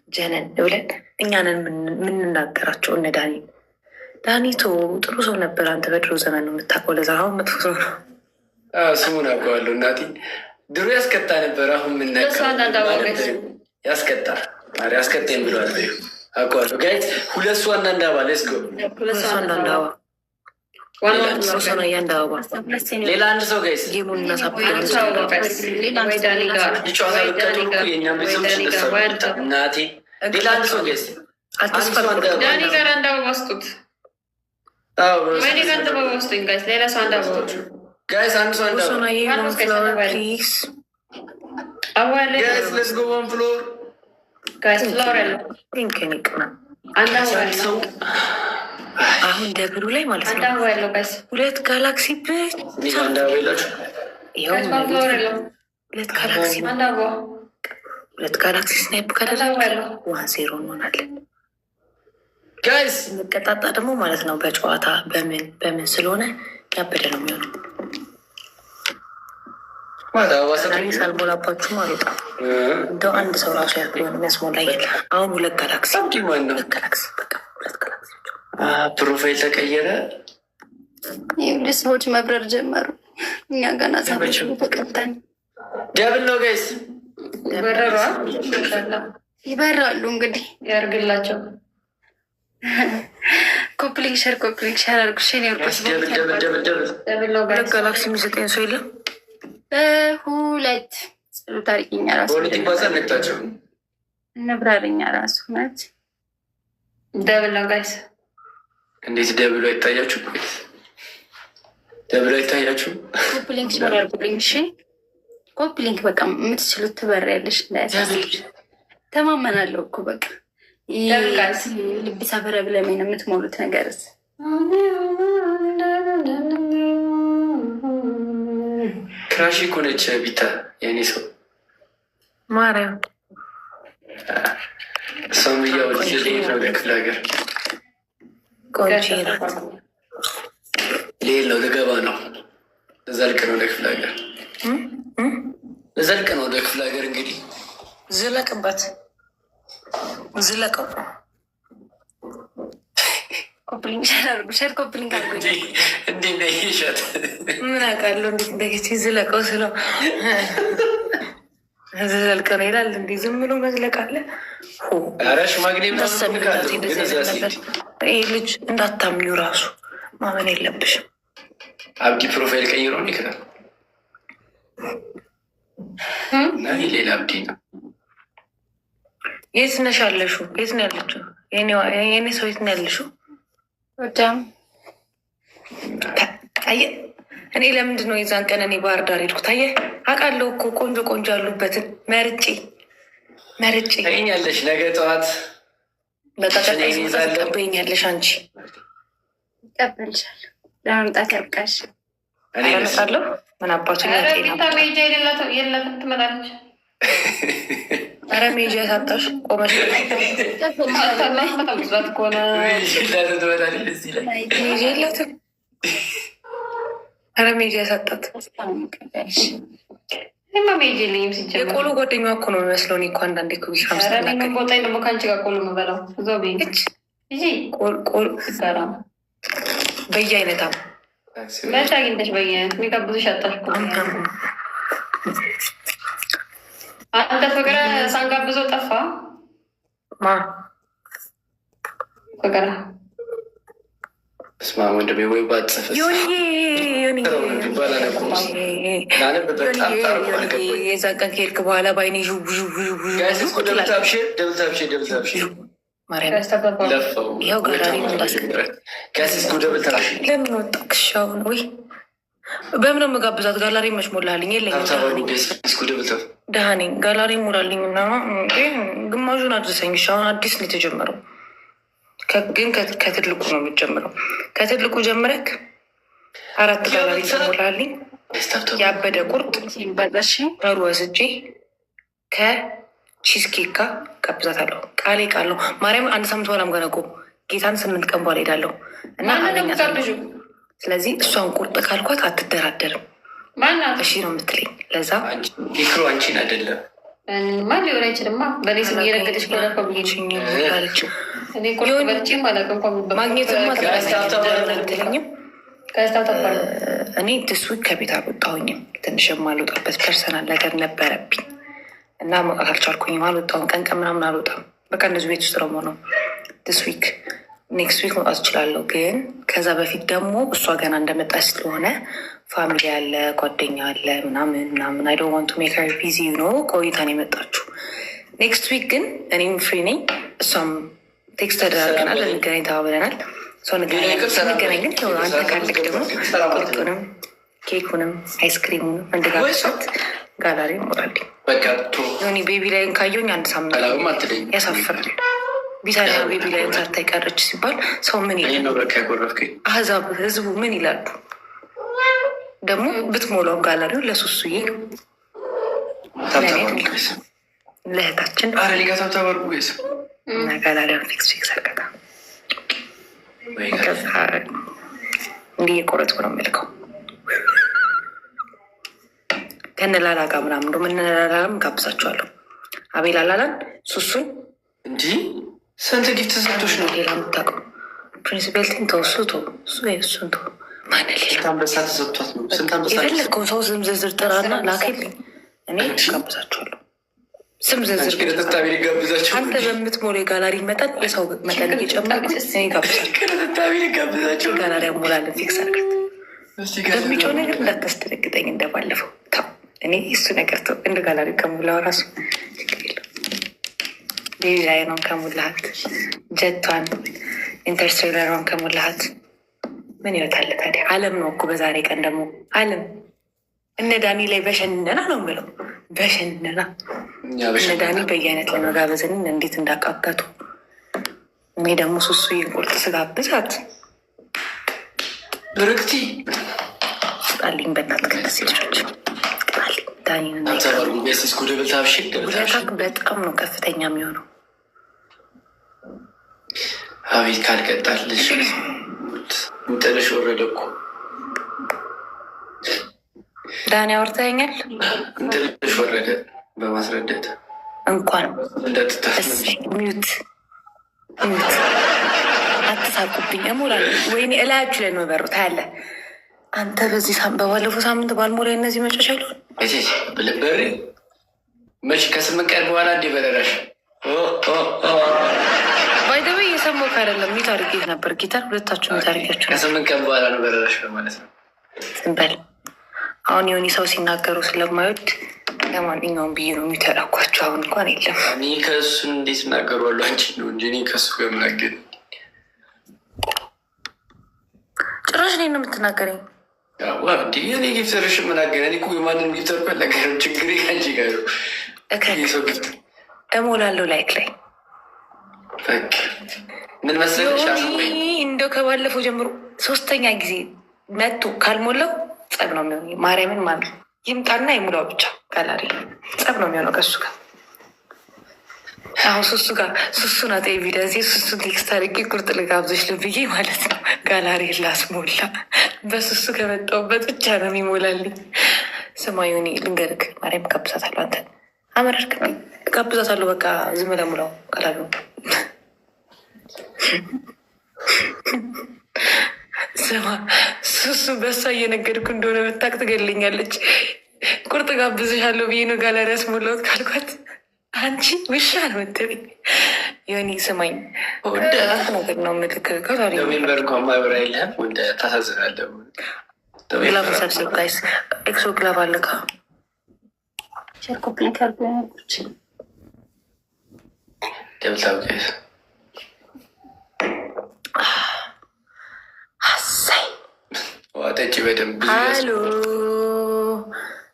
ጀነን ብለን እኛንን የምንናገራቸው እነ ዳኒቶ ጥሩ ሰው ነበር። አንተ በድሮ ዘመን ነው የምታውቀው። ለዛ አሁን መጥፎ ሰው ነው። ስሙን አውቀዋለሁ እናቴ። ድሮ ያስቀጣ ነበር። አሁን ያስቀጣ ያስቀጣኝ ብለዋል። አውቀዋለሁ ጋይዝ። ሁለት ሰው አንዳንድ አበባ ለስጎ ሌላ አንድ ሰው ጋይዝ እናቴ ሌላ አንድ ሰው ጋይዝ ዳኒ ጋር አንድ አበባ ወስጡት። ሌላ ሰው አንድ አበባ ጋይዝ አንድ ሰው አንድ አበባ ጋይዝ ሌትስ ጎ ኦን ፍሎር ጋይዝ ፍሎር ያለው አሁን ደብሩ ላይ ማለት ነው ሁለት ጋላክሲ ብቻ ሁለት ጋላክሲ ስናይፕ ካደረግን 1-0 እንሆናለን። ጋይስ እንቀጣጣ ደግሞ ማለት ነው በጨዋታ በምን ስለሆነ ያበደ ነው የሚሆነው። ሳልሞላባችሁም አልወጣም። እንደው አንድ ሰው ራሱ ያሆን የሚያስሞላ የለ። አሁን ሁለት ጋላክሲ በቃ ሁለት ጋላክሲ ፕሮፋይል ተቀየረ። ይህ ሰዎች መብረር ጀመሩ። እኛ ገና ተቀጠን። ደብል ነው ጋይስ ይበራሉ። እንግዲህ ያርግላቸው። ኮፕሊንግ ሸር አርጉ። ሁለት ጋላክሲ የሚሰጠኝ ሰው የለም። በሁለት ጽሉ ታሪክኛ ራሱ ነታቸው እንብራርኛ ራሱ ናት። ደብል ነው ጋይስ። እንዴት ደብሎ አይታያችሁ? ደብሎ አይታያችሁ? ኮፕሊንግ ሸር አርጉልኝ። እሺ ኮፕሊንግ በቃ የምትችሉት ትበሪያለሽ። እንዳያሳስች ተማመናለሁ እኮ በቃ ልብ ሰፈረ ብለሜን የምትሞሉት ነገርስ ክራሽ እኮ ነች ቢታ የኔ ሰው ማርያም። እሷም እያወልጅ ነው ለክፍለ ሀገር ሌል ነው ልገባ ነው። ዘልቅ ነው ለክፍለ ሀገር ዘልቅ ነው ለክፍለ ሀገር። እንግዲህ ዝለቅበት ዝለቀው። ኮፕሊንግ ሸር ኮፕሊንግ አርጎ እንዴ ይሸት ምን አውቃለሁ። እንዴት እንደጊዜ ዝለቀው ስለው ዘልቅ ነው ይላል። እንዲ ዝም ብሎ መዝለቅ አለ። ኧረ ሽማግሌ ነበር። ይህ ልጅ እንዳታምኙ ራሱ ማመን የለብሽም። አብዲ ፕሮፋይል ቀይሮ ይክላል እና ሌላ አብዲ ነው። የት ነሽ ያለሽው? የት ነው ያለችው? የኔ ሰው የት ነው ያለሽው? ወዳም አየህ፣ እኔ ለምንድን ነው የዛን ቀን እኔ ባህር ዳር ሄድኩት? አየህ፣ አውቃለሁ እኮ ቆንጆ ቆንጆ ያሉበትን መርጬ ታገኛለሽ። ነገ ጠዋት በቀጣይቀበኛለሽ። አንቺ ይቀበልሻል። ለመምጣት ያብቃሽ። እመጣለሁ። ምን አባቱ የለትም ትመጣለች። ኧረ ሜጃ ያሳጣሽ ቆመሽ ዛት ከሆነ ሜጃ የለትም። ኧረ ሜጃ ያሳጣት የቆሎ ጓደኛዋ እኮ ነው የሚመስለው። እኔ እኮ አንዳንዴ እኮ ቦጣኝ ደግሞ ከአንቺ ጋር ቆሎ የምበላው በየአይነታ በሽ አግኝተሽ በየአይነት የሚጋብዙሽ አጣሽ። አንተ ፍቅረ ሳንጋብዘው ጠፋ። ፍቅረ እስማ ወንድሜ ወይ ባጽፍ የዛ ቀን ከሄድክ በኋላ በአይኔ ይኸው ጋራሪ ለምን ወጣክሻውን? ወይ በምን መጋብዛት? ጋላሪ መች ሞላልኝ? የለኝም ደሃኔ ጋላሪ ሞላልኝ እና ግማሹን አድርሰኝ። አሁን አዲስ ነው የተጀመረው፣ ግን ከትልቁ ነው የሚጀምረው። ከትልቁ ጀምረክ 4 ጋላሪ ሞላልኝ። ያበደ ቁርጥ ሩ ወስጄ ከቺዝኬክ ጋር ጋብዛታለሁ። ቃሌ ቃል ነው። ማርያም 1 ሳምንት በኋላ ገነቆ ጌታን 8 ቀን በኋላ ሄዳለሁ እና አገኛታለሁ። ስለዚህ እሷን ቁርጥ ካልኳት አትደራደርም። እሺ ነው የምትለኝ። ለዛ ይክሩ አንቺን አይደለም ማ ሊሆን አይችልማ። በእኔ ስም እየረገጠች ከሆነ እኔ ድስዊክ ከቤት አልወጣሁኝም። ትንሽ የማልወጣበት ፐርሰናል ነገር ነበረብኝ እና መውጣት አልቻልኩኝም። አልወጣሁም። ቀን ምናምን አልወጣም። በቃ እንደዚህ ቤት ውስጥ ደግሞ ነው ድስዊክ። ኔክስት ዊክ መውጣት እችላለሁ። ግን ከዛ በፊት ደግሞ እሷ ገና እንደመጣች ስለሆነ ፋሚሊ አለ፣ ጓደኛ አለ ምናምን አይ ዶንት ዋንት ቱ ሜክ ሄር ቢዚ ነው። ቆይታ ነው የመጣችሁ። ኔክስት ዊክ ግን እኔም ፍሪ ነኝ። እሷም ቴክስት ተደራርገናል፣ እንገናኝ ተባብለናል። ስንገናኝ ግን አንተ ካለክ ደግሞ ቁርጡንም ኬኩንም አይስክሪሙንም እንደጋብሳት ጋላሪ ሞራል ሆኒ ቤቢ ላይን ካየሁኝ አንድ ሳምንት ያሳፍራል። ቢታንያ ቤቢ ላይን ሳታይ ቀረች ሲባል ሰው ምን ይላል? አህዛብ ህዝቡ ምን ይላሉ? ደግሞ ብትሞላው ጋላሪውን ለሱሱዬ ለእህታችን እና ጋላሪውን ፊክስ አርገታ ከዛ እንዲህ የቆረጥኩ ነው የምልከው ከነላላ ጋር ምናምን እንደው ምንላላም ጋብዛችኋለሁ። አቤል አላላን ሱሱን እንዲህ ስንት ጊፍት ሰቶች ነው ሌላ የምታውቀው ፕሪንሲፔልቲን ተወሱ እሱን ተው የፈለግከው ሰው ስም ዝርዝር ጥራና ላክልኝ፣ እኔ ጋብዛችኋለሁ። ስም ዝርዝር አንተ በምትሞላ የጋላሪ መጠን የሰው መጠን እየጨመርኩ እኔ ጋብዛቸው ጋላሪ ሞላለን። ፊክስ አድርገት በሚጮህ ነገር እንዳታስደነግጠኝ እንደባለፈው ተው። እኔ እሱ ነገር ተው። እንደ ጋላሪ ከሞላው ራሱ ቤቢ ላይ ነው ከሞላሃት፣ ጀቷን ኢንተርስቴለሯን ከሞላሃት ምን ይወታለ ታዲያ? አለም ነው እኮ በዛሬ ቀን ደግሞ አለም እነ ዳኒ ላይ በሸነና ነው የምለው። በሸነና እነ ዳኒ በየአይነት ለመጋበዝን እንዴት እንዳቃገቱ። እኔ ደግሞ ሱሱ ቁርጥ ስጋብዛት ብርክቲ ጣልኝ በእናትህ ከነዚህ ልጆች ጉዳታክ በጣም ነው ከፍተኛ የሚሆነው። አቤት ካልቀጣልሽ እንጠለሽ ወረደ እኮ ዳኒ አውርተኸኛል። እንጠለሽ ወረደ በማስረዳት እንኳን ሚዩት አትሳቁብኝ። እሞላለሁ ወይኔ እላያችሁ ላይ ነው በሩ ታያለህ አንተ። በዚህ በባለፈው ሳምንት ባልሞላ እነዚህ መጨረሻ ይሉን ብልበሪ መች ከስምንት ቀን በኋላ እንዲህ በደረሽ ባይደበ እየሰማሁህ አይደለም። ሚት አድርጌት ነበር ጊታር ሁለታችሁ ሚት አድርጌያችሁ ከስምንት ቀን በኋላ ነው በደረሽ ማለት ነው። ዝም በል አሁን የሆነ ሰው ሲናገሩ ስለማይወድ ለማንኛውም ብዬ ነው የሚተላኳቸው። አሁን እንኳን የለም። እኔ ከእሱ እንዴት እናገሯሉ? አንቺ ነው እንጂ እኔ ከእሱ ጋር ምናገር ጭራሽ እኔን ነው የምትናገረኝ? እንዲ እኔ ጊፍተርሽ ምናገር እኔ የማንም ጊፍተር እኮ አልናገርም። ችግሬ ከአንቺ ጋር ነው። ሰው ጊፍት እሞላለሁ ላይክ ላይ ምን መሰለሽ እንደው ከባለፈው ጀምሮ 3ኛ ጊዜ መጥቶ ካልሞላው ጸብ ነው የሚሆነው። ማርያምን ማለት ይምጣና የሙላው ብቻ ጋላሪ ጸብ ነው የሚሆነው ከሱ ጋር። አሁን ሱሱ ናት ኤቪደንስ። ሱሱን ቴክስት አድርጌ ቁርጥ ልጋብዞች ልብዬ ማለት ነው ጋላሪ ላስሞላ። በሱሱ ከመጣሁበት ብቻ ነው የሚሞላልኝ። ስማዩኒ ልንገርክ ማርያም ጋብዛታለሁ። አንተ አመረርክ ጋብዛታለሁ። በቃ ዝም ለሙላው ጋላሪ ስማ ሱሱ በሷ እየነገድኩ እንደሆነ ብታቅ ትገለኛለች። ቁርጥ ጋብዝሻለሁ ብዬ ነው ጋላሪ ያስሞላሁት ካልኳት አንቺ ውሻ ነው የምትለኝ። ዮኒ ስማኝ ነገር ነው ምልክ ሜምበር ማብራ የለህም ወደ ታሳዝናለህ። ግላብ ሰብስብ ጋይስ። ኤክሶ ግላብ አለካ ደብታው ጋይስ አሳይ ዋጠጭ በደንብ አሎ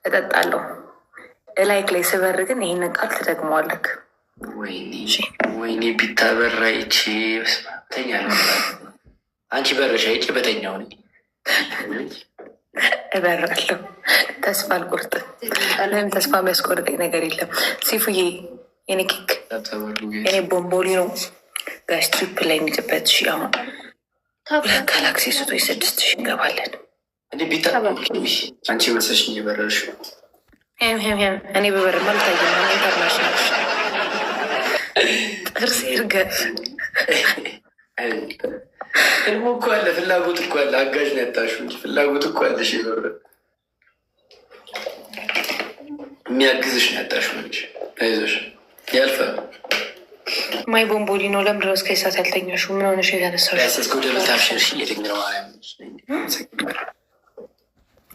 እጠጣለሁ። ላይክ ላይ ስበር ግን ይህንን ቃል ትደግመዋለክ። ወይኔ ቢታበራ ይቺ ተኛ አንቺ በረሻ ይጭ በተኛው እበራለሁ። ተስፋ አልቆርጥም። ምንም ተስፋ የሚያስቆርጠኝ ነገር የለም። ሲፉዬ የኔ ኬክ የኔ ቦምቦሊ ነው ጋሽ ትሪፕ ላይ የሚጥበት ሺ አሁን 2 ጋላክሲ ስቶች 6,000 እንገባለን። እንዴ ቢታ አንቺ መሰሽ እየበረርሽ እኔ በበርማ አልታየም። ኢንተርናሽናል ጥርስ ይርገፍ። ህልሙ እኮ አለ፣ ፍላጎት እኮ አለ። አጋዥ ነው ያጣሽው እንጂ ፍላጎት እኮ አለሽ። የሚያግዝሽ ነው ያጣሽው እንጂ አይዞሽ፣ ያልፋል። ማይ ቦምቦሊ ነው። ለምንድን ነው እስከ ሰዓት ያልተኛሽው? ምን ሆነሽ የተነሳሽው?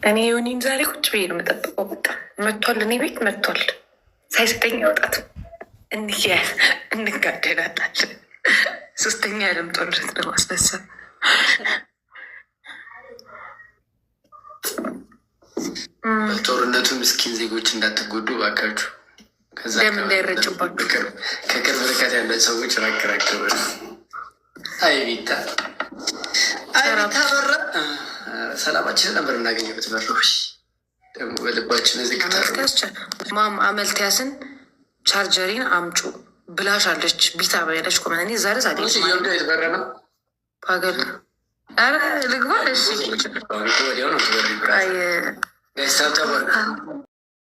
እኔ ዮኒን ዛሬ ቁጭ ብዬ ነው የምጠብቀው። በቃ መጥቷል፣ እኔ ቤት መጥቷል። ሳይሰጠኝ ያውጣት እንጋደላለን። ሶስተኛ የዓለም ጦርነት ለማስነሳት ጦርነቱ ምስኪን ዜጎች እንዳትጎዱ ባካችሁ። ለምን እንዳይረጭባችሁ ከቅርብ ርቀት ያለ ሰዎች ራክራክበ አይቢታ በራ ሰላማችንን ነበር እናገኘበት። በሮች ደግሞ በልባችን ማም አመልቲያስን ቻርጀሪን አምጩ ብላሽ አለች። ቢታ በያለች ኮመን ዛሬ ዛ የተበረ ነው ፓገል ልግባ። እሺ ወዲያው ነው ተበሪ